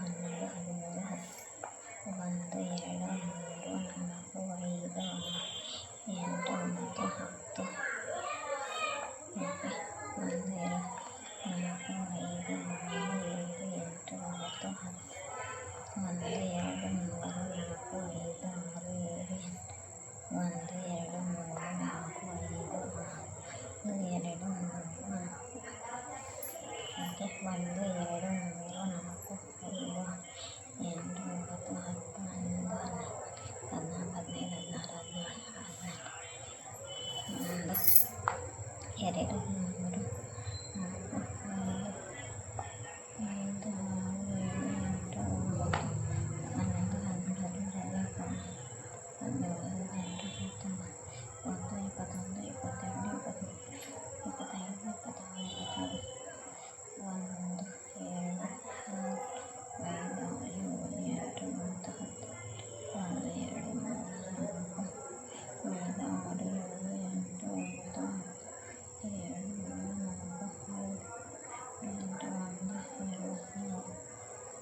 ಹನ್ನೆರಡು ಹದಿಮೂರು ಹತ್ತು 1 2 3 4 5 6 7 8 9 10 1 2 3 4 5 6 7 8 9 10 1 2 3 4 5 6 7 8 1 2 3 4 5 6 1 2 okay 1 2 3 4 5 8 9 10 11 12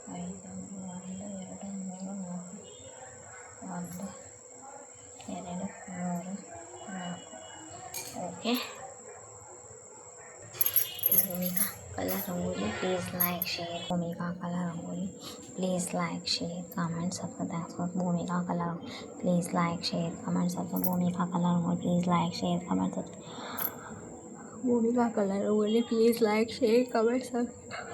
13 14 15 okay Bhumika colour rangoli please like share Bhumika colour rangoli please like share comment subscribe Bhumika colour please like share comment subscribe Bhumika colour rangoli please like share comment subscribe Bhumika colour rangoli please like share comment subscribe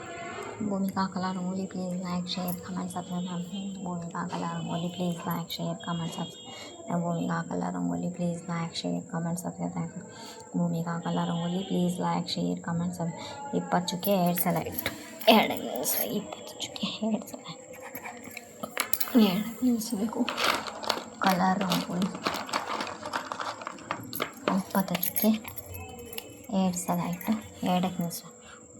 Bhumika colour rangoli please like share comment subscribe Bhumika colour rangoli please like share comment subscribe Bhumika colour rangoli please like share comment subscribe Bhumika colour rangoli please like share comment ಸಬ್ 20 ಚುಕ್ಕೆ 2 ಸಲ ಇಟ್ಟು 2 ನಿಲ್ಲಿಸ 20 ಚುಕ್ಕೆ 2 ಸಲ 2 ನಿಲ್ಲಿಸಬೇಕು colour rangoli 20 ಚುಕ್ಕೆ 2 ಸಲ ಇಟ್ಟು 2 ನಿಲ್ಲಿಸ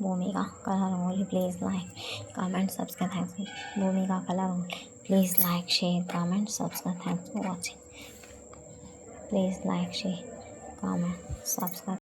Bhumika colour rangoli please like comment subscribe thanks Bhumika colour rangoli please like share comment subscribe thanks for watching please like share comment subscribe